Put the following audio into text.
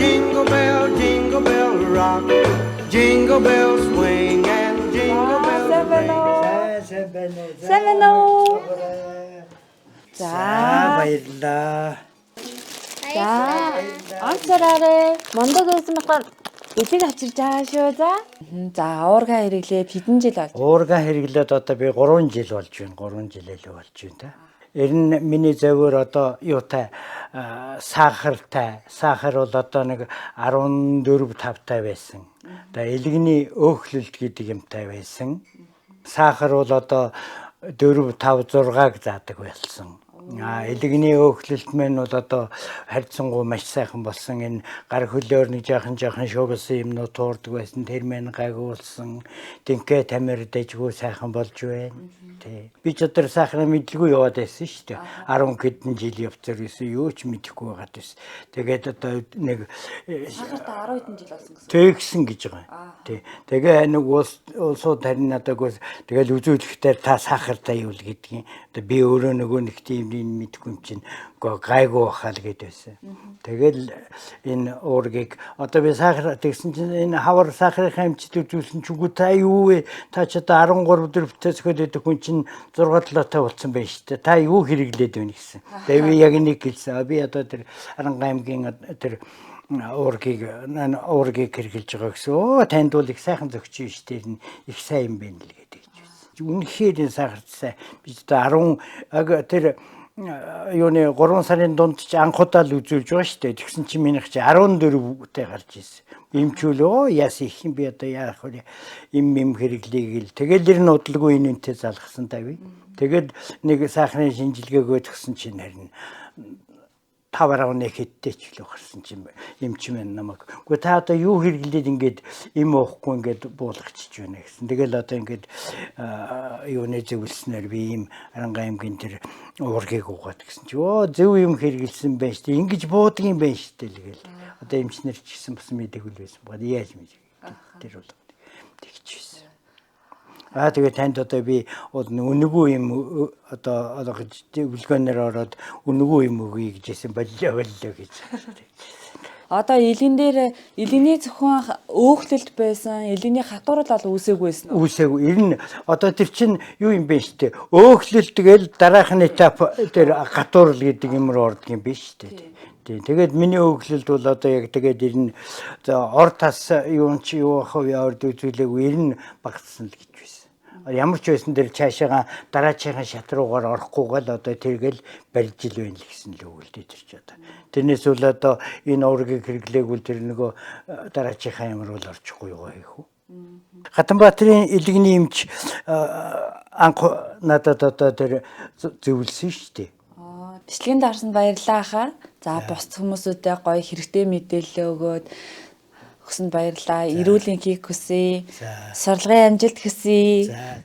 jingle bell rock, jingle bells swing and jingle bells ring. Seven-o. За баярлаа. За онцороо мондод байсан болохоор эцэг авчирч байгаа шүү за. За уурга хэрэглээ хэдэн жил болж? Уурга хэрэглээд одоо би 3 жил болж байна. 3 жилээ болж байна та. Ер нь миний зөвөр одоо юутай сахартай. Сахар бол одоо нэг 14-5 байсан. Одоо элэгний өөхлөлт гэдэг юмтай байсан. Сахар бол одоо 4-5-6-г заадаг болсон. Элэгний өөхлөлт мэн бол одоо харьцангуй маш сайхан болсон. Энэ гар хөлөөр нэг жаахан шуугсан юмнууд туурдаг байсан. Тэр мэн гайгуулсан. Тинхээ тамир дэжгүй сайхан болж байна. Тий. Би ч одоо сахарын мэдлгүй яваад байсан шүү дээ. 10 хэдэн жил явцаар байсан. Юу ч мэдэхгүй байгаад байсан. Тэгээд одоо нэг Сахартаа 10 хэдэн жил болсон гэсэн. тэгсэн гэж байгаа. Тий. Тэгээ нэг улсууд харин надаагүй тэгэл үзүүлэхдээ та сахартай юу л гэдгийг. Одоо би өөрөө нөгөө нэг тийм мэдгүй юм чинь гайгүй бахал гэдээсэн. Тэгэл энэ уургийг одоо би сахар тэгсэн чинь энэ хавар сахарын хэмжээд үзүүлсэн ч үгүй та юу вэ? Та ч одоо 13 дөрөвтөөс хөдөөд хүн чинь 6-7 болсон байна шүү дээ. Та юу хэрэглээд байна гэсэн. Тэгээ би яг нэг хэлсэн. Би одоо тэр Аранга аймгийн тэр уургийг хэрэглэж байгаа гэсэн. Оо танд бол их сайхан зөгч шүү дээ. Их сайн юм байна л гэдэг чинь. Үнэхээр энэ сахарт сайн. Би одоо 10 тэр юуны 3 сарын дунд ч анхудаа л үзүүлж байгаа шүү дээ. Тэгсэн чинь минийх чи 14-тэй гарч ирсэн. Имчүүлөө яас их юм би одоо яах вэ? Им хэрэглэе гэл. Тэгэл ер нь удалгүй энэнтэй залгасан тавь. Тэгэл нэг сайхны шинжилгээгөө тгсэн чинь харин 5-1 хэдтэй ч л гарсан чинь эмчмэн намайг. Гэхдээ та одоо юу хэрэглээд ингээд им уухгүй ингээд буулгачих байна гэсэн. Тэгэл одоо ингээд юуны зөвлснээр би им Аранга аймгийн тэр уургийг угаад гэсэн чи зөв юм хэрэгэлсэн байж тээ. Ингэж буудаг юм байна шүү дээ л гээл. Одоо эмчнэр ч гэсэн бас мэдээгүй л байсан. Яаж мэдээ. Тэр бол тэгчихсэн. Тэгээ танд одоо би үнэгүй юм одоо үлгээнээр ороод үнэгүй юм өгье гэжсэн боллоо гэж. Одоо элэгний зөвхөн өөхлөлт байсан, элэгний хатуурал бол үүсээгүй байсан уу? Үүсээгүй. Ер нь одоо тэр чинь юу юм бэ штэ. Өөхлөлт гээл дараахан этап тэр хатуурал гэдэг юм руу ордог юм бэ штэ. Тэгээд миний өөхлөлт бол одоо яг тэгээд ер нь ор тас юу ч юу хав яваад үзүүлээгүй ер нь багтсан л гэж байсан. Ямар ч байсан тэр цаашаага дараачийн шат руугаар орохгүйгээл одоо тэргээл барьж ил байна л гэсэн л өгүүлдэ тэр ч одоо. Тэрнээс үл одоо энэ уургийг хэрэглээгүүл тэр нөгөө дараачийнхаа ямар бол орчихгүй юу гэх үү. Хатанбаатарын элэгний эмч анх надад одоо тэр зөвлөсөн шүү дээ. Бичлэгийн даарсанд баярлалаа хаа. За бус хүмүүсүүдэд гоё хэрэгтэй мэдээлэл өгөөд өгсөнд баярлалаа. Эрүүлийн хийх хүсье. Сурлагын амжилт хүсье.